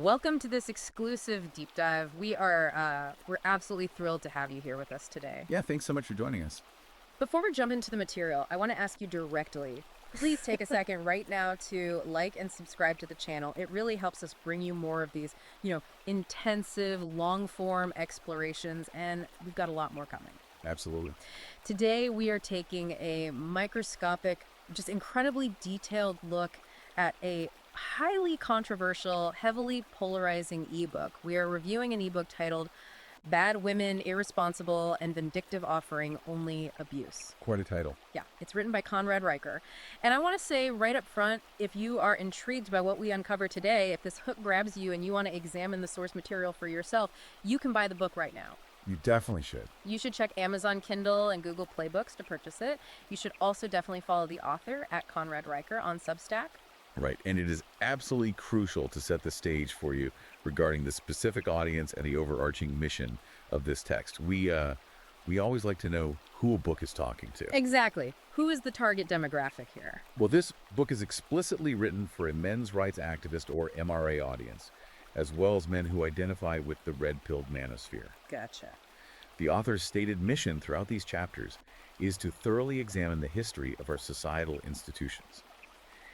Welcome to this exclusive deep dive. We're absolutely thrilled to have you here with us today. Yeah, thanks so much for joining us. Before we jump into the material, I want to ask you directly. Please take a second right now to like and subscribe to the channel. It really helps us bring you more of these, intensive, long-form explorations, and we've got a lot more coming. Absolutely. Today, we are taking a microscopic, just incredibly detailed look at a highly controversial, heavily polarizing ebook. We are reviewing an ebook titled Bad Women, Irresponsible, and Vindictive Offering Only Abuse. Quite a title. Yeah, it's written by Conrad Riker. And I want to say right up front, if you are intrigued by what we uncover today, if this hook grabs you and you want to examine the source material for yourself, you can buy the book right now. You definitely should. You should check Amazon Kindle and Google Play Books to purchase it. You should also definitely follow the author at Conrad Riker on Substack. Right, and it is absolutely crucial to set the stage for you regarding the specific audience and the overarching mission of this text. We always like to know who a book is talking to. Exactly. Who is the target demographic here? Well, this book is explicitly written for a men's rights activist or MRA audience, as well as men who identify with the red-pilled manosphere. Gotcha. The author's stated mission throughout these chapters is to thoroughly examine the history of our societal institutions.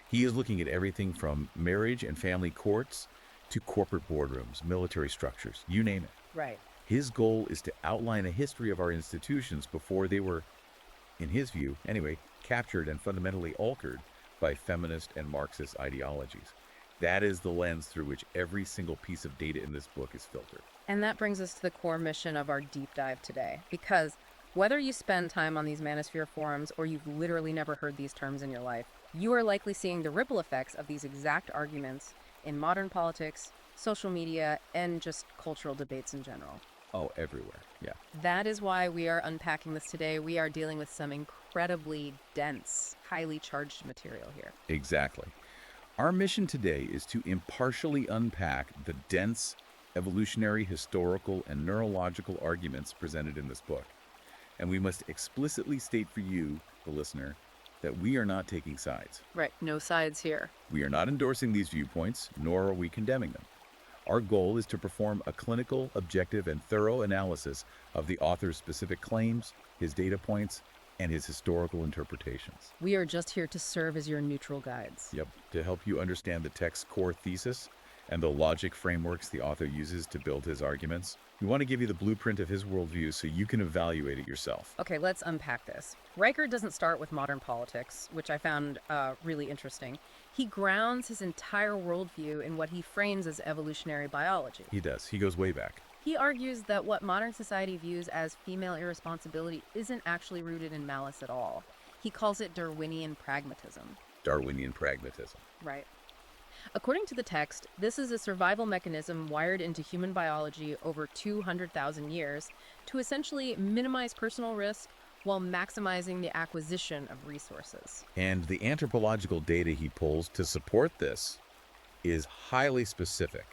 He is looking at everything from marriage and family courts to corporate boardrooms, military structures, you name it. Right. His goal is to outline a history of our institutions before they were, in his view anyway, captured and fundamentally altered by feminist and Marxist ideologies. That is the lens through which every single piece of data in this book is filtered. And that brings us to the core mission of our deep dive today. Because whether you spend time on these manosphere forums or you've literally never heard these terms in your life, you are likely seeing the ripple effects of these exact arguments in modern politics, social media, and just cultural debates in general. Oh, everywhere, yeah. That is why we are unpacking this today. We are dealing with some incredibly dense, highly charged material here. Exactly. Our mission today is to impartially unpack the dense, evolutionary, historical, and neurological arguments presented in this book. And we must explicitly state for you, the listener, that we are not taking sides. Right, no sides here. We are not endorsing these viewpoints, nor are we condemning them. Our goal is to perform a clinical, objective, and thorough analysis of the author's specific claims, his data points, and his historical interpretations. We are just here to serve as your neutral guides. Yep, to help you understand the text's core thesis and the logic frameworks the author uses to build his arguments. We want to give you the blueprint of his worldview so you can evaluate it yourself. Okay, let's unpack this. Riker doesn't start with modern politics, which I found really interesting. He grounds his entire worldview in what he frames as evolutionary biology. He does. He goes way back. He argues that what modern society views as female irresponsibility isn't actually rooted in malice at all. He calls it Darwinian pragmatism. Darwinian pragmatism. Right. According to the text, this is a survival mechanism wired into human biology over 200,000 years to essentially minimize personal risk while maximizing the acquisition of resources. And the anthropological data he pulls to support this is highly specific.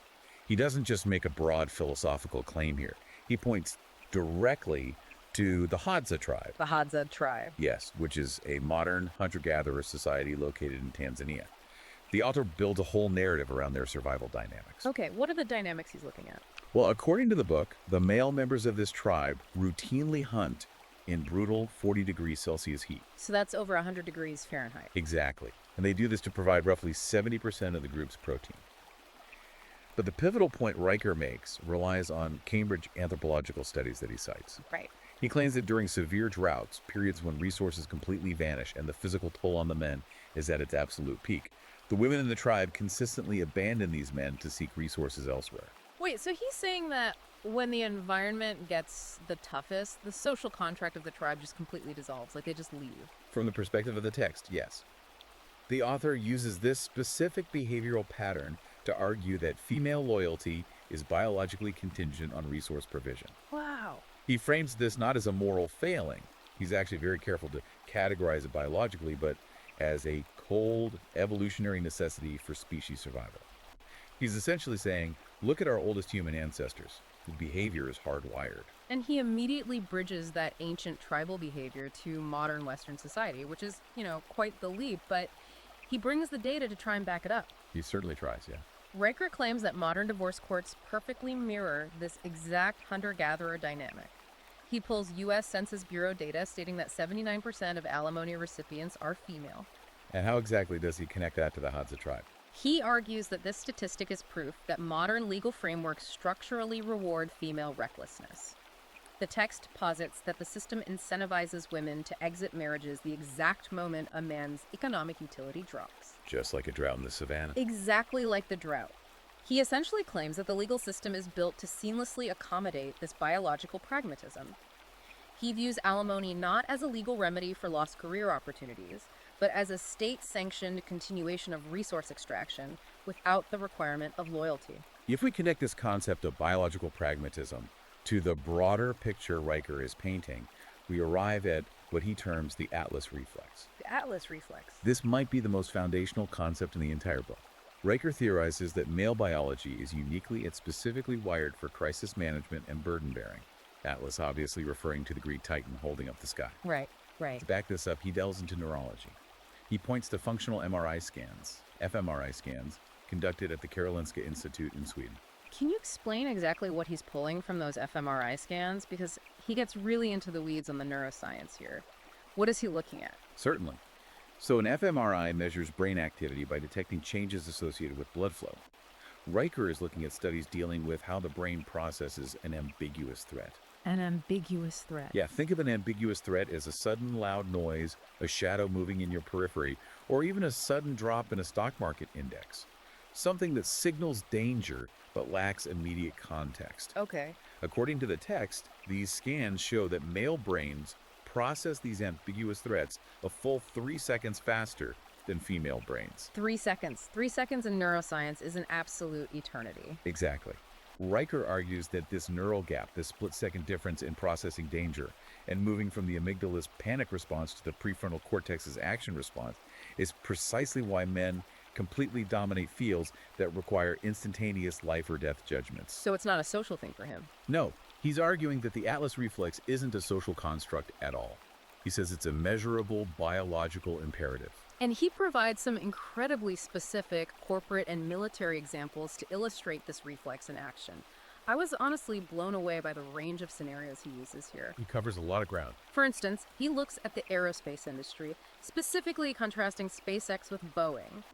He doesn't just make a broad philosophical claim here. He points directly to the Hadza tribe. The Hadza tribe. Yes, which is a modern hunter-gatherer society located in Tanzania. The author builds a whole narrative around their survival dynamics. Okay, what are the dynamics he's looking at? Well, according to the book, the male members of this tribe routinely hunt in brutal 40 degrees Celsius heat. So that's over 100 degrees Fahrenheit. Exactly. And they do this to provide roughly 70% of the group's protein. But the pivotal point Riker makes relies on Cambridge anthropological studies that he cites. Right. He claims that during severe droughts, periods when resources completely vanish and the physical toll on the men is at its absolute peak, the women in the tribe consistently abandon these men to seek resources elsewhere. Wait, so he's saying that when the environment gets the toughest, the social contract of the tribe just completely dissolves, like they just leave. From the perspective of the text, yes. The author uses this specific behavioral pattern to argue that female loyalty is biologically contingent on resource provision. Wow. He frames this not as a moral failing. He's actually very careful to categorize it biologically, but as a cold evolutionary necessity for species survival. He's essentially saying, look at our oldest human ancestors. The behavior is hardwired. And he immediately bridges that ancient tribal behavior to modern Western society, which is, quite the leap, but he brings the data to try and back it up. He certainly tries, yeah. Riker claims that modern divorce courts perfectly mirror this exact hunter-gatherer dynamic. He pulls U.S. Census Bureau data stating that 79% of alimony recipients are female. And how exactly does he connect that to the Hadza tribe? He argues that this statistic is proof that modern legal frameworks structurally reward female recklessness. The text posits that the system incentivizes women to exit marriages the exact moment a man's economic utility drops. Just like a drought in the savannah. Exactly like the drought. He essentially claims that the legal system is built to seamlessly accommodate this biological pragmatism. He views alimony not as a legal remedy for lost career opportunities, but as a state-sanctioned continuation of resource extraction without the requirement of loyalty. If we connect this concept of biological pragmatism to the broader picture Riker is painting, we arrive at what he terms the Atlas reflex. The Atlas reflex. This might be the most foundational concept in the entire book. Riker theorizes that male biology is uniquely and specifically wired for crisis management and burden bearing. Atlas obviously referring to the Greek Titan holding up the sky. Right. To back this up, he delves into neurology. He points to functional MRI scans, fMRI scans, conducted at the Karolinska Institute in Sweden. Can you explain exactly what he's pulling from those fMRI scans? Because he gets really into the weeds on the neuroscience here. What is he looking at? Certainly. So an fMRI measures brain activity by detecting changes associated with blood flow. Riker is looking at studies dealing with how the brain processes an ambiguous threat. An ambiguous threat. Yeah, think of an ambiguous threat as a sudden loud noise, a shadow moving in your periphery, or even a sudden drop in a stock market index. Something that signals danger but lacks immediate context. Okay. According to the text, these scans show that male brains process these ambiguous threats a full 3 seconds faster than female brains. 3 seconds. 3 seconds in neuroscience is an absolute eternity. Exactly. Riker argues that this neural gap, this split-second difference in processing danger and moving from the amygdala's panic response to the prefrontal cortex's action response, is precisely why men completely dominate fields that require instantaneous life or death judgments. So it's not a social thing for him. No, he's arguing that the Atlas reflex isn't a social construct at all. He says it's a measurable biological imperative. And he provides some incredibly specific corporate and military examples to illustrate this reflex in action. I was honestly blown away by the range of scenarios he uses here. He covers a lot of ground. For instance, he looks at the aerospace industry, specifically contrasting SpaceX with Boeing.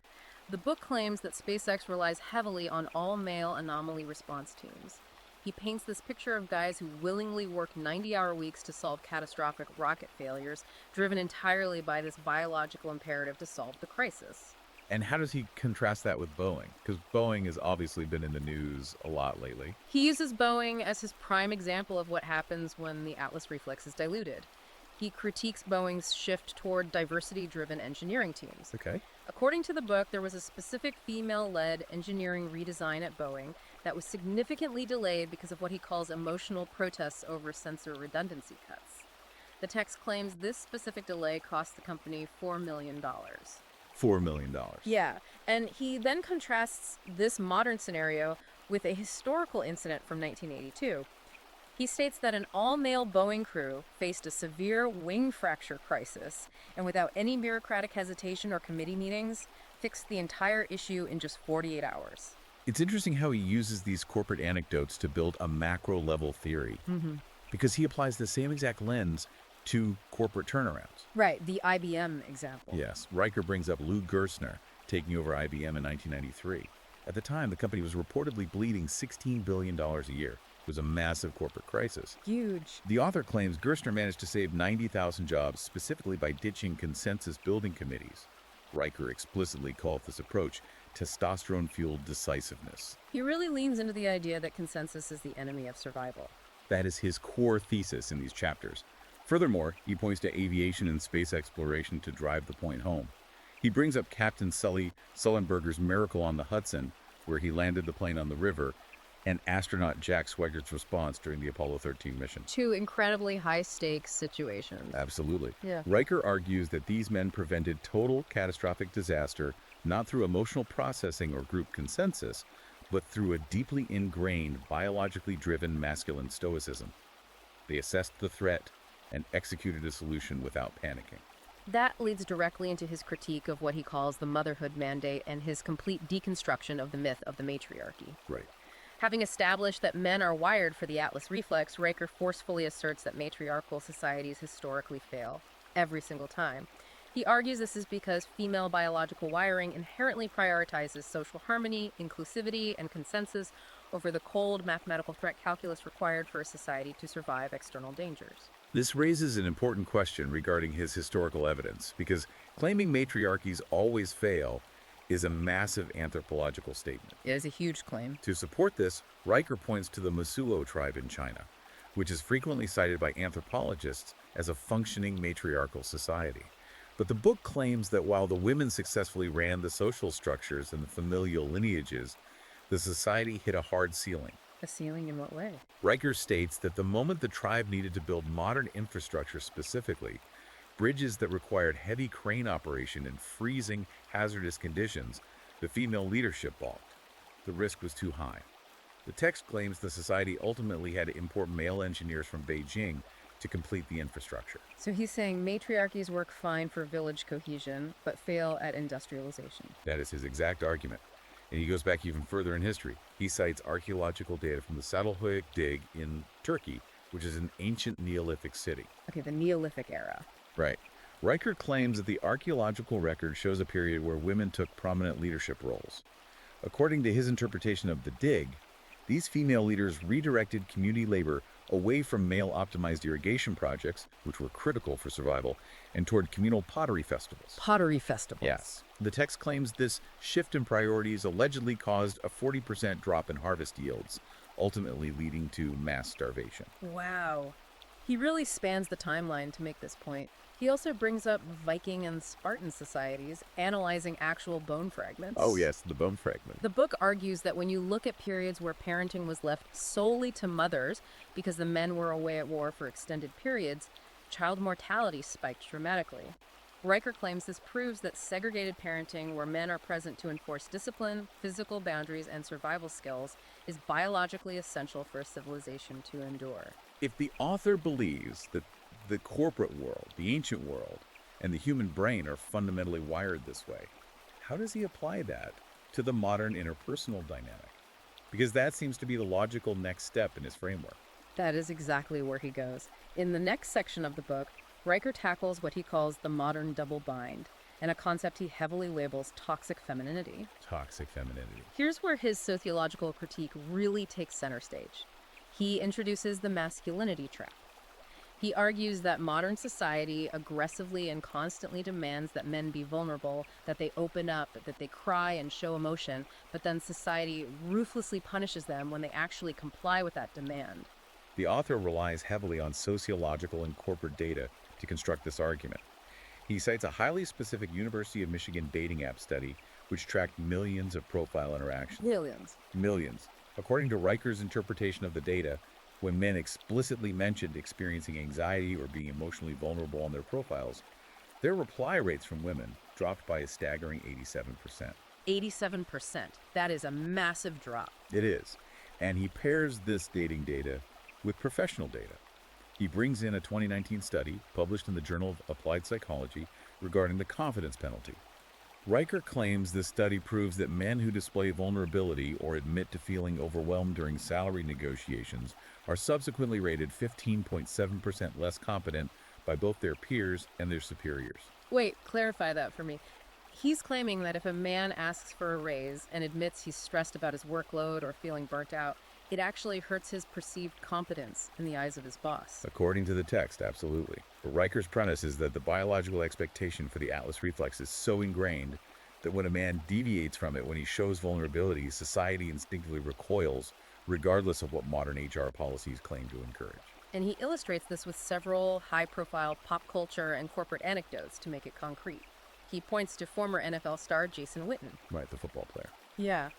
The book claims that SpaceX relies heavily on all-male anomaly response teams. He paints this picture of guys who willingly work 90-hour weeks to solve catastrophic rocket failures, driven entirely by this biological imperative to solve the crisis. And how does he contrast that with Boeing? Because Boeing has obviously been in the news a lot lately. He uses Boeing as his prime example of what happens when the Atlas reflex is diluted. He critiques Boeing's shift toward diversity-driven engineering teams. Okay. According to the book, there was a specific female-led engineering redesign at Boeing that was significantly delayed because of what he calls emotional protests over sensor redundancy cuts. The text claims this specific delay cost the company $4 million. $4 million. Yeah, and he then contrasts this modern scenario with a historical incident from 1982. He states that an all-male Boeing crew faced a severe wing fracture crisis and without any bureaucratic hesitation or committee meetings, fixed the entire issue in just 48 hours. It's interesting how he uses these corporate anecdotes to build a macro-level theory. Because he applies the same exact lens to corporate turnarounds. Right, the IBM example. Yes, Riker brings up Lou Gerstner taking over IBM in 1993. At the time, the company was reportedly bleeding $16 billion a year. It was a massive corporate crisis. Huge. The author claims Gerstner managed to save 90,000 jobs specifically by ditching consensus building committees. Riker explicitly called this approach testosterone-fueled decisiveness. He really leans into the idea that consensus is the enemy of survival. That is his core thesis in these chapters. Furthermore, he points to aviation and space exploration to drive the point home. He brings up Captain Sully Sullenberger's miracle on the Hudson, where he landed the plane on the river, and astronaut Jack Swiggert's response during the Apollo 13 mission. Two incredibly high-stakes situations. Absolutely. Yeah. Riker argues that these men prevented total catastrophic disaster not through emotional processing or group consensus, but through a deeply ingrained, biologically driven masculine stoicism. They assessed the threat and executed a solution without panicking. That leads directly into his critique of what he calls the motherhood mandate and his complete deconstruction of the myth of the matriarchy. Right. Having established that men are wired for the Atlas reflex, Riker forcefully asserts that matriarchal societies historically fail every single time. He argues this is because female biological wiring inherently prioritizes social harmony, inclusivity, and consensus over the cold mathematical threat calculus required for a society to survive external dangers. This raises an important question regarding his historical evidence, because claiming matriarchies always fail is a massive anthropological statement. It is a huge claim. To support this, Riker points to the Mosuo tribe in China, which is frequently cited by anthropologists as a functioning matriarchal society. But the book claims that while the women successfully ran the social structures and the familial lineages, the society hit a hard ceiling. A ceiling in what way? Riker states that the moment the tribe needed to build modern infrastructure, specifically bridges that required heavy crane operation in freezing, hazardous conditions, the female leadership balked. The risk was too high. The text claims the society ultimately had to import male engineers from Beijing to complete the infrastructure. So he's saying matriarchies work fine for village cohesion, but fail at industrialization. That is his exact argument. And he goes back even further in history. He cites archaeological data from the Saddlehoyuk dig in Turkey, which is an ancient Neolithic city. Okay, the Neolithic era. Right. Riker claims that the archaeological record shows a period where women took prominent leadership roles. According to his interpretation of the dig, these female leaders redirected community labor away from male-optimized irrigation projects, which were critical for survival, and toward communal pottery festivals. Pottery festivals. Yes. The text claims this shift in priorities allegedly caused a 40% drop in harvest yields, ultimately leading to mass starvation. Wow. He really spans the timeline to make this point. He also brings up Viking and Spartan societies, analyzing actual bone fragments. Oh yes, the bone fragment. The book argues that when you look at periods where parenting was left solely to mothers because the men were away at war for extended periods, child mortality spiked dramatically. Riker claims this proves that segregated parenting, where men are present to enforce discipline, physical boundaries, and survival skills, is biologically essential for a civilization to endure. If the author believes that the corporate world, the ancient world, and the human brain are fundamentally wired this way, how does he apply that to the modern interpersonal dynamic? Because that seems to be the logical next step in his framework. That is exactly where he goes. In the next section of the book, Riker tackles what he calls the modern double bind, and a concept he heavily labels toxic femininity. Toxic femininity. Here's where his sociological critique really takes center stage. He introduces the masculinity trap. He argues that modern society aggressively and constantly demands that men be vulnerable, that they open up, that they cry and show emotion, but then society ruthlessly punishes them when they actually comply with that demand. The author relies heavily on sociological and corporate data to construct this argument. He cites a highly specific University of Michigan dating app study which tracked millions of profile interactions. Millions. According to Riker's interpretation of the data, when men explicitly mentioned experiencing anxiety or being emotionally vulnerable on their profiles, their reply rates from women dropped by a staggering 87%. 87%. That is a massive drop. It is. And he pairs this dating data with professional data. He brings in a 2019 study published in the Journal of Applied Psychology regarding the confidence penalty. Riker claims this study proves that men who display vulnerability or admit to feeling overwhelmed during salary negotiations are subsequently rated 15.7% less competent by both their peers and their superiors. Wait, clarify that for me. He's claiming that if a man asks for a raise and admits he's stressed about his workload or feeling burnt out, it actually hurts his perceived competence in the eyes of his boss. According to the text, absolutely. But Riker's premise is that the biological expectation for the Atlas reflex is so ingrained that when a man deviates from it when he shows vulnerability, society instinctively recoils, regardless of what modern HR policies claim to encourage. And he illustrates this with several high-profile pop culture and corporate anecdotes to make it concrete. He points to former NFL star Jason Witten. Right, the football player. Yeah.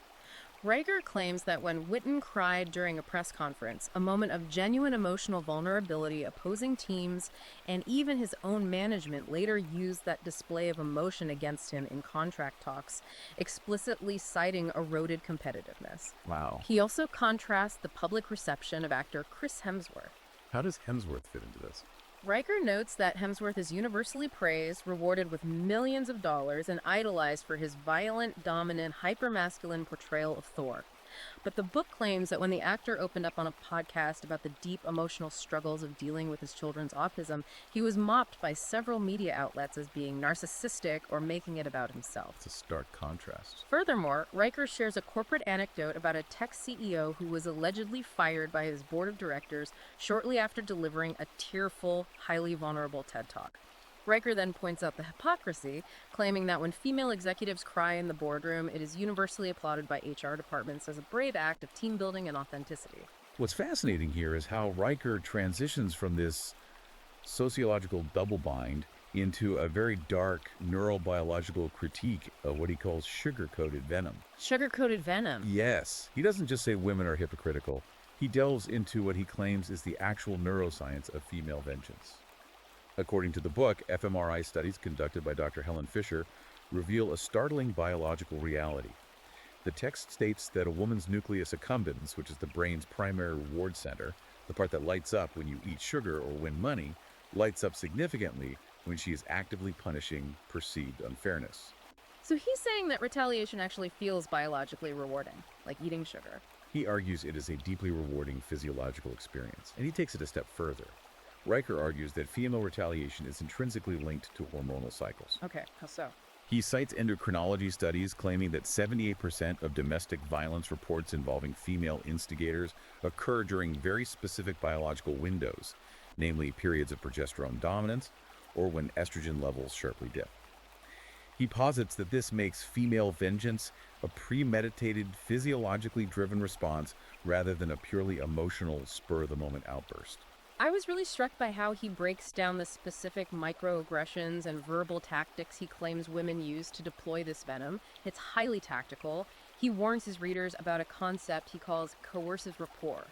Riker claims that when Witten cried during a press conference, a moment of genuine emotional vulnerability, opposing teams, and even his own management later used that display of emotion against him in contract talks, explicitly citing eroded competitiveness. Wow. He also contrasts the public reception of actor Chris Hemsworth. How does Hemsworth fit into this? Riker notes that Hemsworth is universally praised, rewarded with millions of dollars, and idolized for his violent, dominant, hypermasculine portrayal of Thor. But the book claims that when the actor opened up on a podcast about the deep emotional struggles of dealing with his children's autism, he was mocked by several media outlets as being narcissistic or making it about himself. It's a stark contrast. Furthermore, Riker shares a corporate anecdote about a tech CEO who was allegedly fired by his board of directors shortly after delivering a tearful, highly vulnerable TED Talk. Riker then points out the hypocrisy, claiming that when female executives cry in the boardroom, it is universally applauded by HR departments as a brave act of team building and authenticity. What's fascinating here is how Riker transitions from this sociological double bind into a very dark neurobiological critique of what he calls sugar-coated venom. Sugar-coated venom? Yes. He doesn't just say women are hypocritical. He delves into what he claims is the actual neuroscience of female vengeance. According to the book, fMRI studies conducted by Dr. Helen Fisher reveal a startling biological reality. The text states that a woman's nucleus accumbens, which is the brain's primary reward center, the part that lights up when you eat sugar or win money, lights up significantly when she is actively punishing perceived unfairness. So he's saying that retaliation actually feels biologically rewarding, like eating sugar. He argues it is a deeply rewarding physiological experience, and he takes it a step further. Riker argues that female retaliation is intrinsically linked to hormonal cycles. Okay, how so? He cites endocrinology studies claiming that 78% of domestic violence reports involving female instigators occur during very specific biological windows, namely periods of progesterone dominance or when estrogen levels sharply dip. He posits that this makes female vengeance a premeditated, physiologically driven response rather than a purely emotional, spur-of-the-moment outburst. I was really struck by how he breaks down the specific microaggressions and verbal tactics he claims women use to deploy this venom. It's highly tactical. He warns his readers about a concept he calls coercive rapport.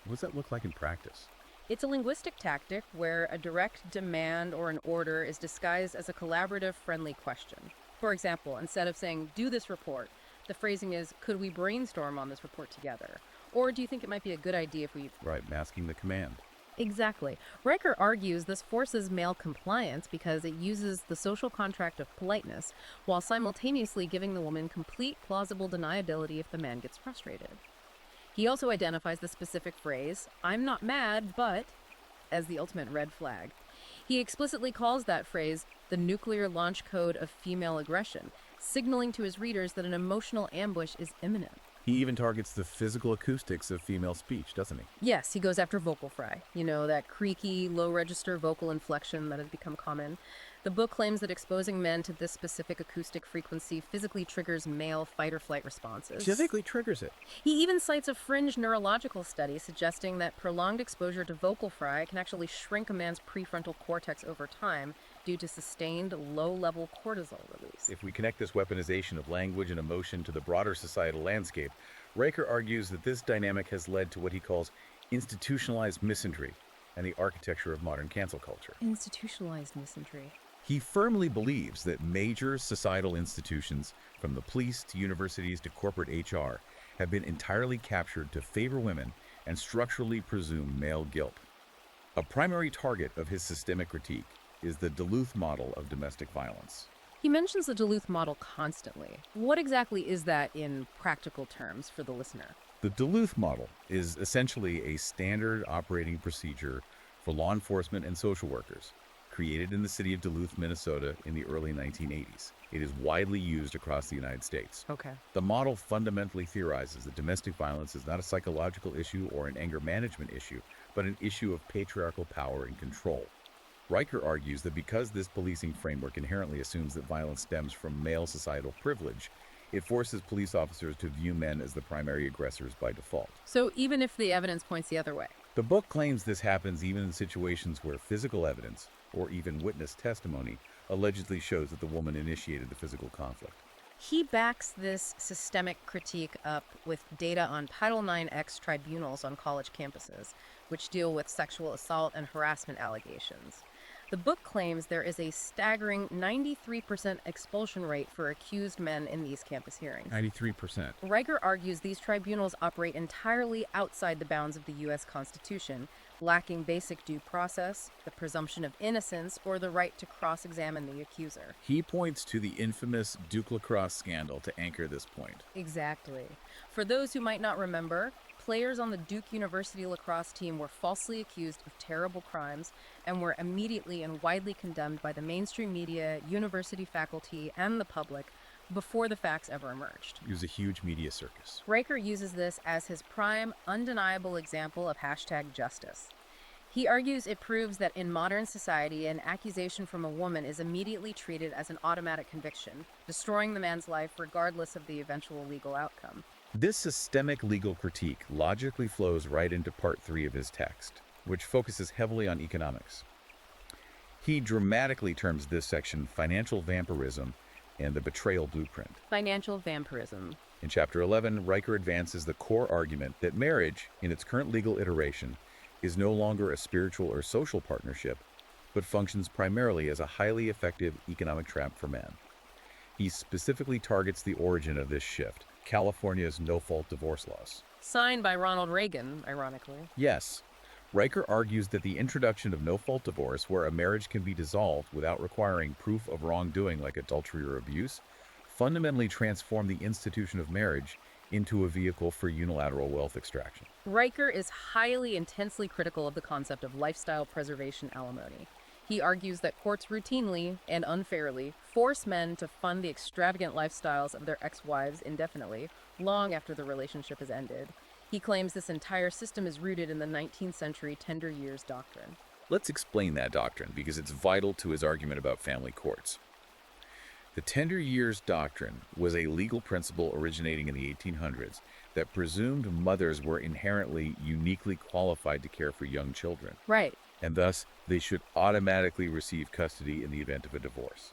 What does that look like in practice? It's a linguistic tactic where a direct demand or an order is disguised as a collaborative, friendly question. For example, instead of saying, "do this report," the phrasing is, "could we brainstorm on this report together?" Or, "do you think it might be a good idea if we..." Right, masking the command. Exactly. Riker argues this forces male compliance because it uses the social contract of politeness while simultaneously giving the woman complete plausible deniability if the man gets frustrated. He also identifies the specific phrase, "I'm not mad, but," as the ultimate red flag. He explicitly calls that phrase the nuclear launch code of female aggression, signaling to his readers that an emotional ambush is imminent. He even targets the physical acoustics of female speech, doesn't he? Yes, he goes after vocal fry. You know, that creaky, low-register vocal inflection that has become common. The book claims that exposing men to this specific acoustic frequency physically triggers male fight-or-flight responses. Physically triggers it. He even cites a fringe neurological study suggesting that prolonged exposure to vocal fry can actually shrink a man's prefrontal cortex over time due to sustained low-level cortisol release. If we connect this weaponization of language and emotion to the broader societal landscape, Riker argues that this dynamic has led to what he calls institutionalized misandry and the architecture of modern cancel culture. Institutionalized misandry. He firmly believes that major societal institutions, from the police to universities to corporate HR, have been entirely captured to favor women and structurally presume male guilt. A primary target of his systemic critique is the Duluth model of domestic violence. He mentions the Duluth model constantly. What exactly is that in practical terms for the listener? The Duluth model is essentially a standard operating procedure for law enforcement and social workers, created in the city of Duluth, Minnesota in the early 1980s. It is widely used across the United States. Okay. The model fundamentally theorizes that domestic violence is not a psychological issue or an anger management issue, but an issue of patriarchal power and control. Riker argues that because this policing framework inherently assumes that violence stems from male societal privilege, it forces police officers to view men as the primary aggressors by default. So even if the evidence points the other way? The book claims this happens even in situations where physical evidence, or even witness testimony, allegedly shows that the woman initiated the physical conflict. He backs this systemic critique up with data on Title IX tribunals on college campuses, which deal with sexual assault and harassment allegations. The book claims there is a staggering 93% expulsion rate for accused men in these campus hearings. 93%. Riker argues these tribunals operate entirely outside the bounds of the U.S. Constitution, lacking basic due process, the presumption of innocence, or the right to cross-examine the accuser. He points to the infamous Duke lacrosse scandal to anchor this point. Exactly. For those who might not remember, players on the Duke University lacrosse team were falsely accused of terrible crimes and were immediately and widely condemned by the mainstream media, university faculty, and the public before the facts ever emerged. It was a huge media circus. Riker uses this as his prime, undeniable example of #justice. He argues it proves that in modern society, an accusation from a woman is immediately treated as an automatic conviction, destroying the man's life regardless of the eventual legal outcome. This systemic legal critique logically flows right into part 3 of his text, which focuses heavily on economics. He dramatically terms this section financial vampirism and the betrayal blueprint. Financial vampirism. In Chapter 11, Riker advances the core argument that marriage, in its current legal iteration, is no longer a spiritual or social partnership, but functions primarily as a highly effective economic trap for men. He specifically targets the origin of this shift, California's no-fault divorce laws. Signed by Ronald Reagan, ironically. Yes, Riker argues that the introduction of no-fault divorce, where a marriage can be dissolved without requiring proof of wrongdoing like adultery or abuse, fundamentally transformed the institution of marriage into a vehicle for unilateral wealth extraction. Riker is highly intensely critical of the concept of lifestyle preservation alimony. He argues that courts routinely and unfairly force men to fund the extravagant lifestyles of their ex-wives indefinitely, long after the relationship has ended. He claims this entire system is rooted in the 19th century tender years doctrine. Let's explain that doctrine because it's vital to his argument about family courts. The tender years doctrine was a legal principle originating in the 1800s that presumed mothers were inherently uniquely qualified to care for young children, Right. and thus they should automatically receive custody in the event of a divorce.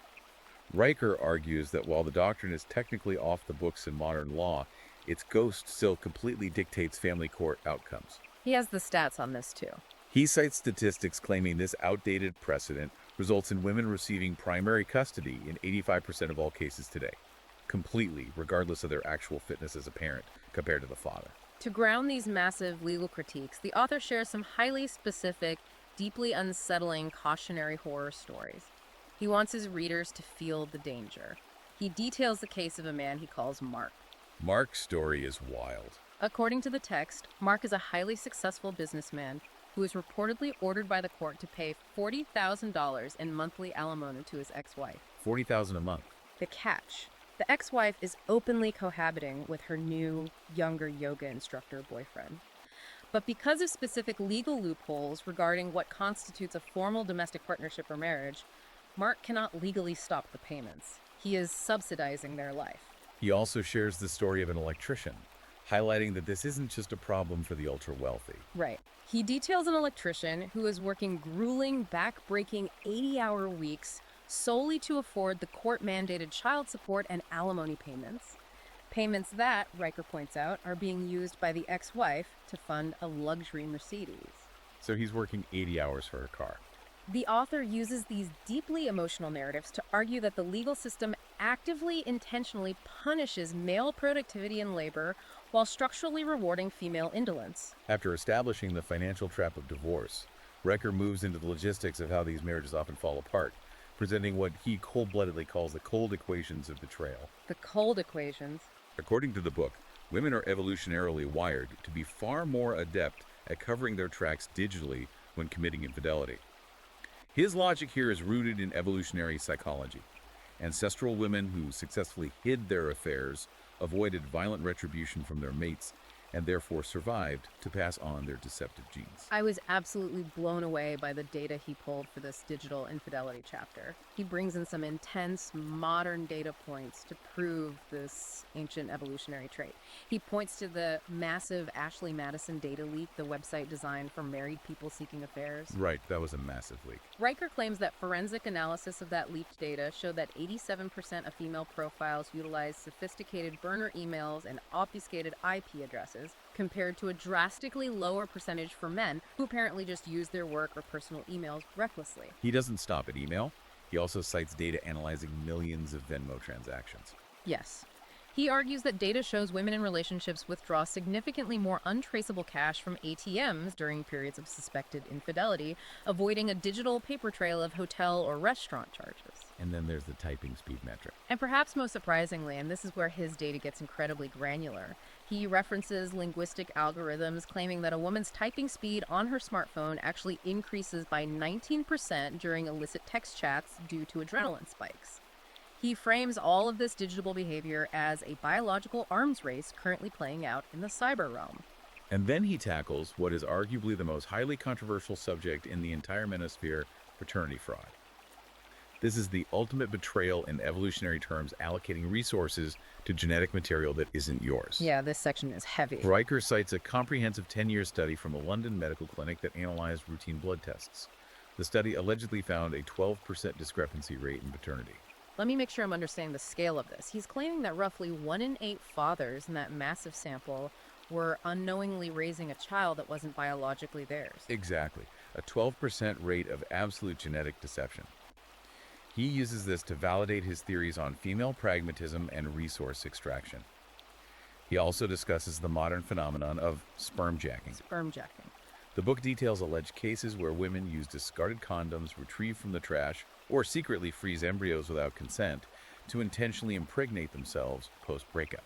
Riker argues that while the doctrine is technically off the books in modern law, its ghost still completely dictates family court outcomes. He has the stats on this too. He cites statistics claiming this outdated precedent results in women receiving primary custody in 85% of all cases today, completely, regardless of their actual fitness as a parent, compared to the father. To ground these massive legal critiques, the author shares some highly specific, deeply unsettling cautionary horror stories. He wants his readers to feel the danger. He details the case of a man he calls Mark. Mark's story is wild. According to the text, Mark is a highly successful businessman who is reportedly ordered by the court to pay $40,000 in monthly alimony to his ex-wife. $40,000 a month. The catch: the ex-wife is openly cohabiting with her new, younger yoga instructor boyfriend. But because of specific legal loopholes regarding what constitutes a formal domestic partnership or marriage, Mark cannot legally stop the payments. He is subsidizing their life. He also shares the story of an electrician, highlighting that this isn't just a problem for the ultra-wealthy. Right. He details an electrician who is working grueling, back-breaking 80-hour weeks solely to afford the court-mandated child support and alimony payments. Payments that, Riker points out, are being used by the ex-wife to fund a luxury Mercedes. So he's working 80 hours for her car. The author uses these deeply emotional narratives to argue that the legal system actively, intentionally punishes male productivity and labor while structurally rewarding female indolence. After establishing the financial trap of divorce, Riker moves into the logistics of how these marriages often fall apart, presenting what he cold-bloodedly calls the cold equations of betrayal. The cold equations. According to the book, women are evolutionarily wired to be far more adept at covering their tracks digitally when committing infidelity. His logic here is rooted in evolutionary psychology. Ancestral women who successfully hid their affairs avoided violent retribution from their mates and therefore survived to pass on their deceptive genes. I was absolutely blown away by the data he pulled for this digital infidelity chapter. He brings in some intense modern data points to prove this ancient evolutionary trait. He points to the massive Ashley Madison data leak, the website designed for married people seeking affairs. Right, that was a massive leak. Riker claims that forensic analysis of that leaked data showed that 87% of female profiles utilized sophisticated burner emails and obfuscated IP addresses, compared to a drastically lower percentage for men who apparently just use their work or personal emails recklessly. He doesn't stop at email. He also cites data analyzing millions of Venmo transactions. Yes. He argues that data shows women in relationships withdraw significantly more untraceable cash from ATMs during periods of suspected infidelity, avoiding a digital paper trail of hotel or restaurant charges. And then there's the typing speed metric. And perhaps most surprisingly, and this is where his data gets incredibly granular, he references linguistic algorithms claiming that a woman's typing speed on her smartphone actually increases by 19% during illicit text chats due to adrenaline spikes. He frames all of this digital behavior as a biological arms race currently playing out in the cyber realm. And then he tackles what is arguably the most highly controversial subject in the entire manosphere, paternity fraud. This is the ultimate betrayal in evolutionary terms, allocating resources to genetic material that isn't yours. Yeah, this section is heavy. Riker cites a comprehensive 10-year study from a London medical clinic that analyzed routine blood tests. The study allegedly found a 12% discrepancy rate in paternity. Let me make sure I'm understanding the scale of this. He's claiming that roughly 1 in 8 fathers in that massive sample were unknowingly raising a child that wasn't biologically theirs. Exactly. A 12% rate of absolute genetic deception. He uses this to validate his theories on female pragmatism and resource extraction. He also discusses the modern phenomenon of sperm jacking. Sperm jacking. The book details alleged cases where women use discarded condoms retrieved from the trash or secretly freeze embryos without consent to intentionally impregnate themselves post-breakup.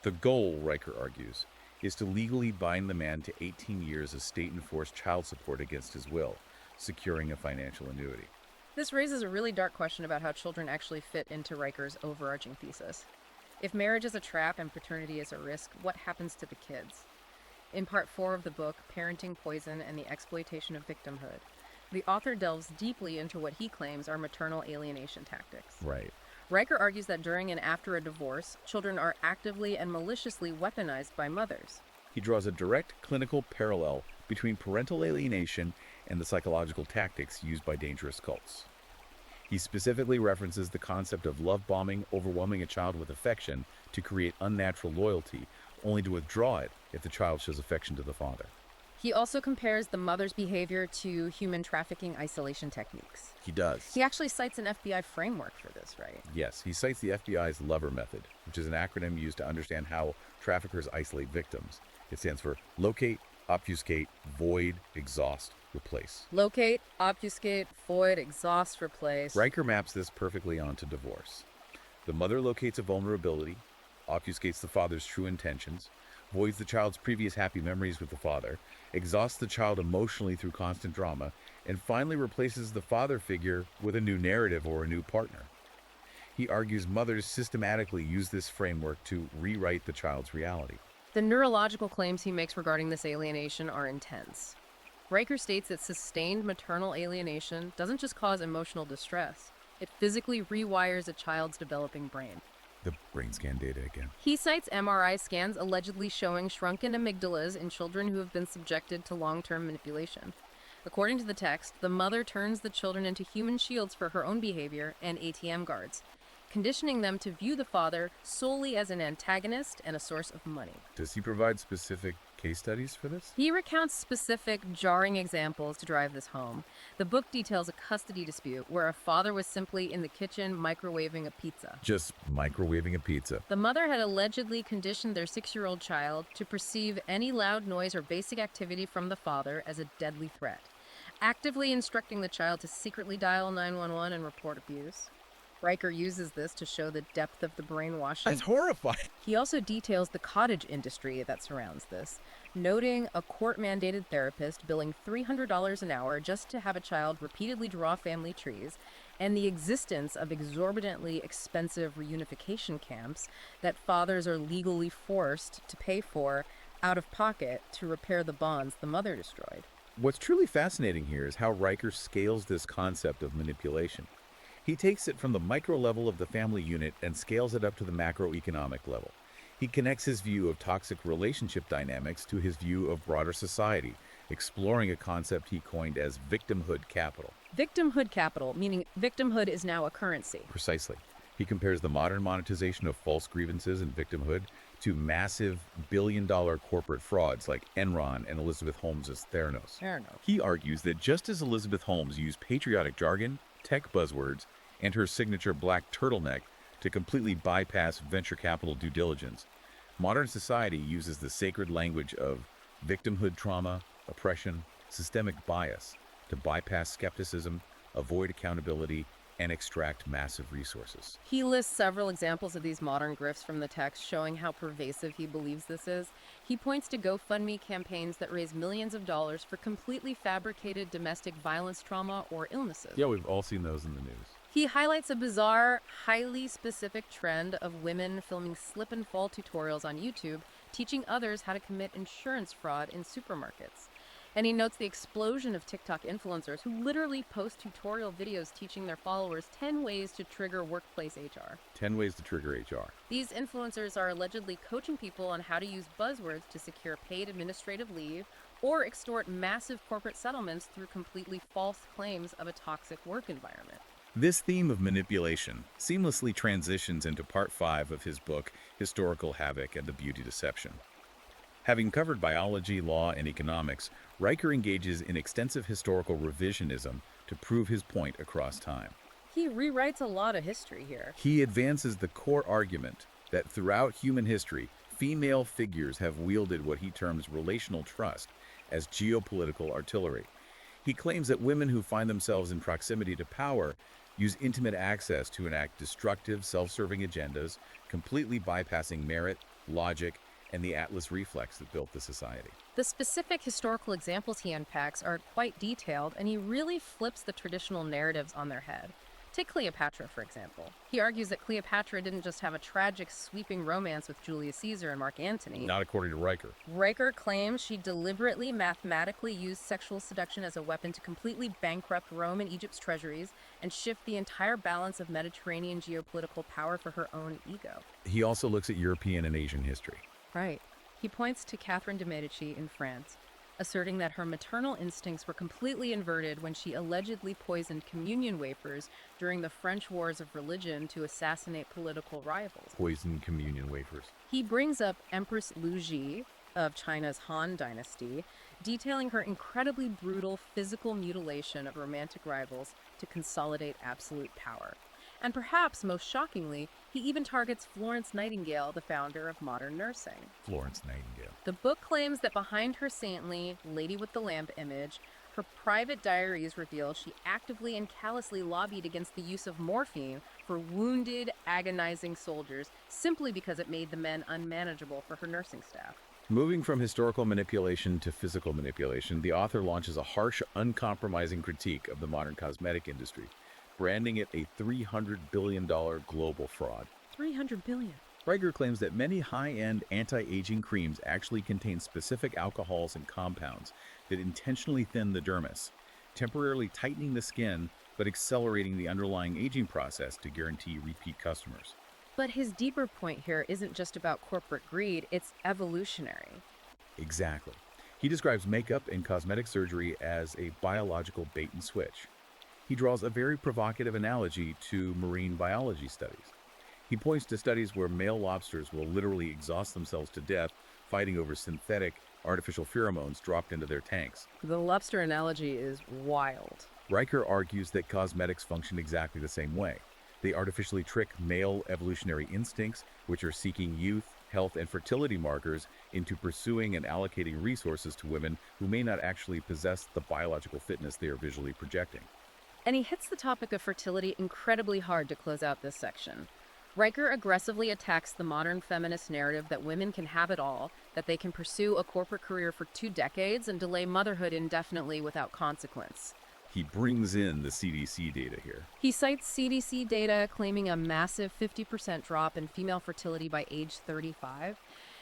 The goal, Riker argues, is to legally bind the man to 18 years of state-enforced child support against his will, securing a financial annuity. This raises a really dark question about how children actually fit into Riker's overarching thesis. If marriage is a trap and paternity is a risk, what happens to the kids? In part 4 of the book, Parenting Poison and the Exploitation of Victimhood, the author delves deeply into what he claims are maternal alienation tactics. Right. Riker argues that during and after a divorce, children are actively and maliciously weaponized by mothers. He draws a direct clinical parallel between parental alienation and the psychological tactics used by dangerous cults. He specifically references the concept of love bombing, overwhelming a child with affection to create unnatural loyalty, only to withdraw it if the child shows affection to the father. He also compares the mother's behavior to human trafficking isolation techniques. He does. He actually cites an FBI framework for this, right? Yes, he cites the FBI's LOVER method, which is an acronym used to understand how traffickers isolate victims. It stands for locate, obfuscate, void, exhaust, replace. Locate, obfuscate, void, exhaust, replace. Riker maps this perfectly onto divorce. The mother locates a vulnerability, obfuscates the father's true intentions, voids the child's previous happy memories with the father, exhausts the child emotionally through constant drama, and finally replaces the father figure with a new narrative or a new partner. He argues mothers systematically use this framework to rewrite the child's reality. The neurological claims he makes regarding this alienation are intense. Riker states that sustained maternal alienation doesn't just cause emotional distress, it physically rewires a child's developing brain. The brain scan data again. He cites MRI scans allegedly showing shrunken amygdalas in children who have been subjected to long-term manipulation. According to the text, the mother turns the children into human shields for her own behavior and ATM guards, conditioning them to view the father solely as an antagonist and a source of money. Does he provide specific case studies for this? He recounts specific, jarring examples to drive this home. The book details a custody dispute where a father was simply in the kitchen microwaving a pizza. Just microwaving a pizza. The mother had allegedly conditioned their 6-year-old child to perceive any loud noise or basic activity from the father as a deadly threat, actively instructing the child to secretly dial 911 and report abuse. Riker uses this to show the depth of the brainwashing. That's horrifying. He also details the cottage industry that surrounds this, noting a court-mandated therapist billing $300 an hour just to have a child repeatedly draw family trees, and the existence of exorbitantly expensive reunification camps that fathers are legally forced to pay for out of pocket to repair the bonds the mother destroyed. What's truly fascinating here is how Riker scales this concept of manipulation. He takes it from the micro level of the family unit and scales it up to the macroeconomic level. He connects his view of toxic relationship dynamics to his view of broader society, exploring a concept he coined as victimhood capital. Victimhood capital, meaning victimhood is now a currency. Precisely. He compares the modern monetization of false grievances and victimhood to massive billion-dollar corporate frauds like Enron and Elizabeth Holmes' Theranos. He argues that just as Elizabeth Holmes used patriotic jargon, tech buzzwords, and her signature black turtleneck to completely bypass venture capital due diligence. Modern society uses the sacred language of victimhood trauma, oppression, systemic bias to bypass skepticism, avoid accountability, and extract massive resources. He lists several examples of these modern grifts from the text, showing how pervasive he believes this is. He points to GoFundMe campaigns that raise millions of dollars for completely fabricated domestic violence trauma or illnesses. Yeah, we've all seen those in the news. He highlights a bizarre, highly specific trend of women filming slip and fall tutorials on YouTube, teaching others how to commit insurance fraud in supermarkets. And he notes the explosion of TikTok influencers who literally post tutorial videos teaching their followers 10 ways to trigger workplace HR. 10 ways to trigger HR. These influencers are allegedly coaching people on how to use buzzwords to secure paid administrative leave or extort massive corporate settlements through completely false claims of a toxic work environment. This theme of manipulation seamlessly transitions into part 5 of his book, Historical Havoc and the Beauty Deception. Having covered biology, law, and economics, Riker engages in extensive historical revisionism to prove his point across time. He rewrites a lot of history here. He advances the core argument that throughout human history, female figures have wielded what he terms relational trust as geopolitical artillery. He claims that women who find themselves in proximity to power use intimate access to enact destructive, self-serving agendas, completely bypassing merit, logic, and the Atlas reflex that built the society. The specific historical examples he unpacks are quite detailed, and he really flips the traditional narratives on their head. Take Cleopatra, for example. He argues that Cleopatra didn't just have a tragic, sweeping romance with Julius Caesar and Mark Antony. Not according to Riker. Riker claims she deliberately, mathematically used sexual seduction as a weapon to completely bankrupt Rome and Egypt's treasuries and shift the entire balance of Mediterranean geopolitical power for her own ego. He also looks at European and Asian history. Right. He points to Catherine de' Medici in France, asserting that her maternal instincts were completely inverted when she allegedly poisoned communion wafers during the French Wars of Religion to assassinate political rivals. Poisoned communion wafers. He brings up Empress Lu Ji of China's Han Dynasty, detailing her incredibly brutal physical mutilation of romantic rivals to consolidate absolute power. And perhaps most shockingly, he even targets Florence Nightingale, the founder of modern nursing. Florence Nightingale. The book claims that behind her saintly, lady with the lamp image, her private diaries reveal she actively and callously lobbied against the use of morphine for wounded, agonizing soldiers simply because it made the men unmanageable for her nursing staff. Moving from historical manipulation to physical manipulation, the author launches a harsh, uncompromising critique of the modern cosmetic industry, branding it a $300 billion global fraud. $300 billion. Riker claims that many high-end anti-aging creams actually contain specific alcohols and compounds that intentionally thin the dermis, temporarily tightening the skin but accelerating the underlying aging process to guarantee repeat customers. But his deeper point here isn't just about corporate greed, it's evolutionary. Exactly. He describes makeup and cosmetic surgery as a biological bait and switch. He draws a very provocative analogy to marine biology studies. He points to studies where male lobsters will literally exhaust themselves to death fighting over synthetic, artificial pheromones dropped into their tanks. The lobster analogy is wild. Riker argues that cosmetics function exactly the same way. They artificially trick male evolutionary instincts, which are seeking youth, health, and fertility markers, into pursuing and allocating resources to women who may not actually possess the biological fitness they are visually projecting. And he hits the topic of fertility incredibly hard to close out this section. Riker aggressively attacks the modern feminist narrative that women can have it all, that they can pursue a corporate career for 2 decades and delay motherhood indefinitely without consequence. He brings in the CDC data here. He cites CDC data claiming a massive 50% drop in female fertility by age 35.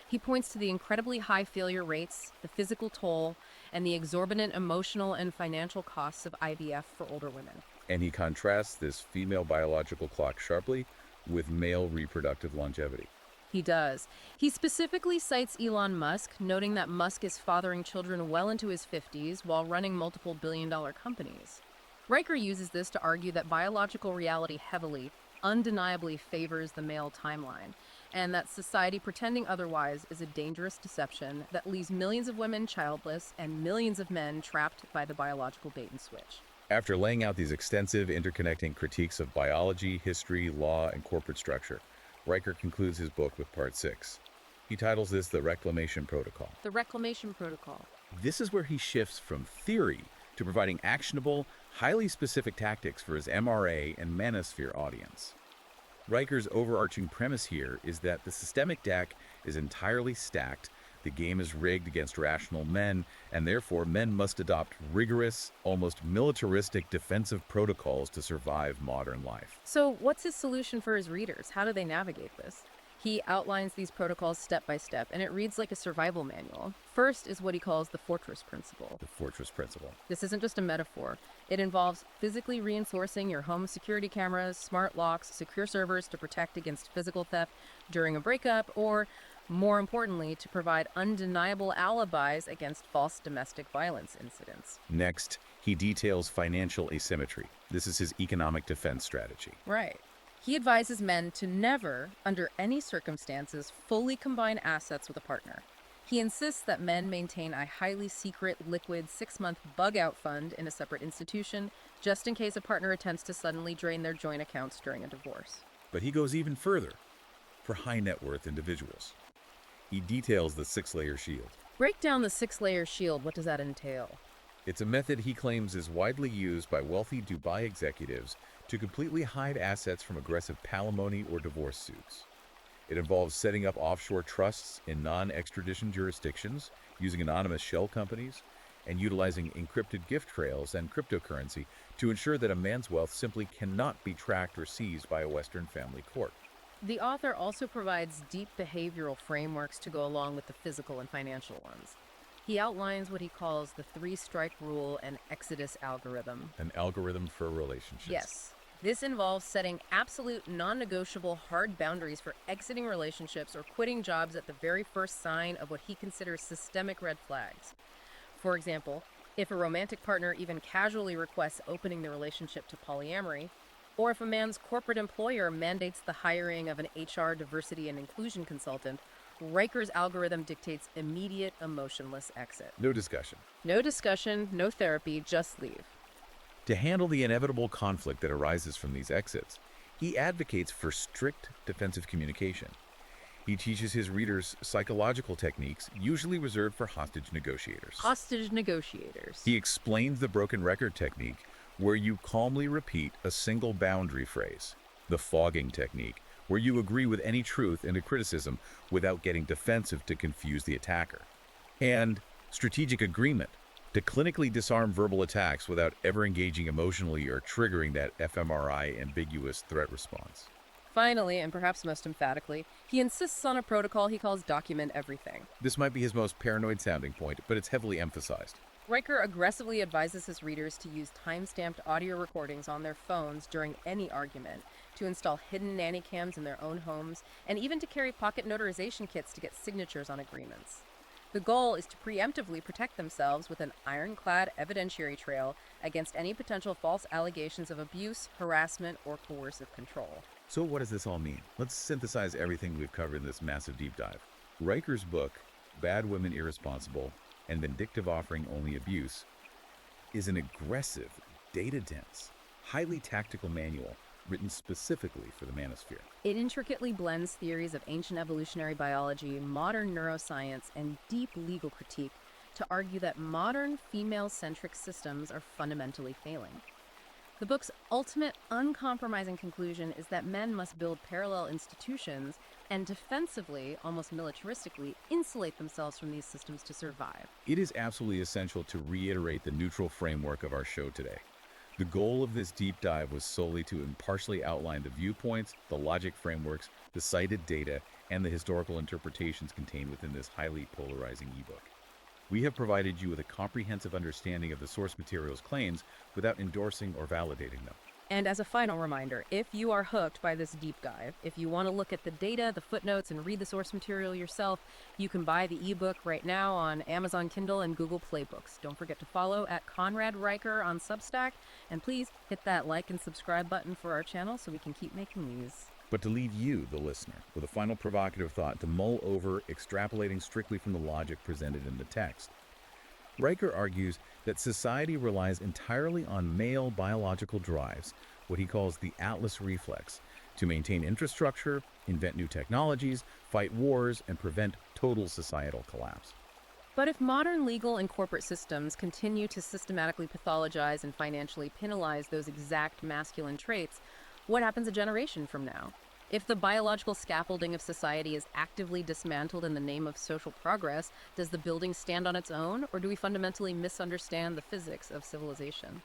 He points to the incredibly high failure rates, the physical toll, and the exorbitant emotional and financial costs of IVF for older women. And he contrasts this female biological clock sharply with male reproductive longevity. He does. He specifically cites Elon Musk, noting that Musk is fathering children well into his 50s while running multiple billion-dollar companies. Riker uses this to argue that biological reality heavily, undeniably favors the male timeline, and that society pretending otherwise is a dangerous deception that leaves millions of women childless and millions of men trapped by the biological bait and switch. After laying out these extensive, interconnecting critiques of biology, history, law, and corporate structure, Riker concludes his book with Part 6. He titles this The Reclamation Protocol. The Reclamation Protocol. This is where he shifts from theory to providing actionable, highly specific tactics for his MRA and manosphere audience. Riker's overarching premise here is that the systemic deck is entirely stacked, the game is rigged against rational men, and therefore men must adopt rigorous, almost militaristic defensive protocols to survive modern life. So, what's his solution for his readers? How do they navigate this? He outlines these protocols step by step, and it reads like a survival manual. First is what he calls the fortress principle. The fortress principle. This isn't just a metaphor. It involves physically reinforcing your home security cameras, smart locks, secure servers to protect against physical theft during a breakup, or, more importantly, to provide undeniable alibis against false domestic violence incidents. Next, he details financial asymmetry. This is his economic defense strategy. Right. He advises men to never, under any circumstances, fully combine assets with a partner. He insists that men maintain a highly secret, liquid, 6-month bug-out fund in a separate institution, just in case a partner attempts to suddenly drain their joint accounts during a divorce. But he goes even further for high net worth individuals. He details the 6-layer shield. Break down the 6-layer shield. What does that entail? It's a method he claims is widely used by wealthy Dubai executives to completely hide assets from aggressive palimony or divorce suits. It involves setting up offshore trusts in non-extradition jurisdictions, using anonymous shell companies, and utilizing encrypted gift trails and cryptocurrency to ensure that a man's wealth simply cannot be tracked or seized by a Western family court. The author also provides deep behavioral frameworks to go along with the physical and financial ones. He outlines what he calls the 3-strike rule and Exodus algorithm. An algorithm for relationships. Yes. This involves setting absolute non-negotiable hard boundaries for exiting relationships or quitting jobs at the very first sign of what he considers systemic red flags. For example, if a romantic partner even casually requests opening the relationship to polyamory, or if a man's corporate employer mandates the hiring of an HR diversity and inclusion consultant, Riker's algorithm dictates immediate emotionless exit. No discussion. No discussion, no therapy, just leave. To handle the inevitable conflict that arises from these exits, he advocates for strict defensive communication. He teaches his readers psychological techniques usually reserved for hostage negotiators. Hostage negotiators. He explains the broken record technique, where you calmly repeat a single boundary phrase. The fogging technique, where you agree with any truth and a criticism without getting defensive to confuse the attacker. And strategic agreement, to clinically disarm verbal attacks without ever engaging emotionally or triggering that fMRI ambiguous threat response. Finally, and perhaps most emphatically, he insists on a protocol he calls document everything. This might be his most paranoid sounding point, but it's heavily emphasized. Riker aggressively advises his readers to use time-stamped audio recordings on their phones during any argument, to install hidden nanny cams in their own homes, and even to carry pocket notarization kits to get signatures on agreements. The goal is to preemptively protect themselves with an ironclad evidentiary trail against any potential false allegations of abuse, harassment, or coercive control. So what does this all mean? Let's synthesize everything we've covered in this massive deep dive. Riker's book, Bad Women Irresponsible and Vindictive Offering Only Abuse, is an aggressive, data-dense, highly tactical manual written specifically for the manosphere. It intricately blends theories of ancient evolutionary biology, modern neuroscience, and deep legal critique to argue that modern female-centric systems are fundamentally failing. The book's ultimate, uncompromising conclusion is that men must build parallel institutions and defensively, almost militaristically, insulate themselves from these systems to survive. It is absolutely essential to reiterate the neutral framework of our show today. The goal of this deep dive was solely to impartially outline the viewpoints, the logic frameworks, the cited data, and the historical interpretations contained within this highly polarizing ebook. We have provided you with a comprehensive understanding of the source material's claims without endorsing or validating them. And as a final reminder, if you are hooked by this deep dive, if you want to look at the data, the footnotes, and read the source material yourself, you can buy the ebook right now on Amazon Kindle and Google Play Books. Don't forget to follow at Conrad Riker on Substack, and please hit that like and subscribe button for our channel so we can keep making these. But to leave you, the listener, with a final provocative thought to mull over, extrapolating strictly from the logic presented in the text. Riker argues that society relies entirely on male biological drives, what he calls the Atlas reflex, to maintain infrastructure, invent new technologies, fight wars, and prevent total societal collapse. But if modern legal and corporate systems continue to systematically pathologize and financially penalize those exact masculine traits, what happens a generation from now? If the biological scaffolding of society is actively dismantled in the name of social progress, does the building stand on its own, or do we fundamentally misunderstand the physics of civilization?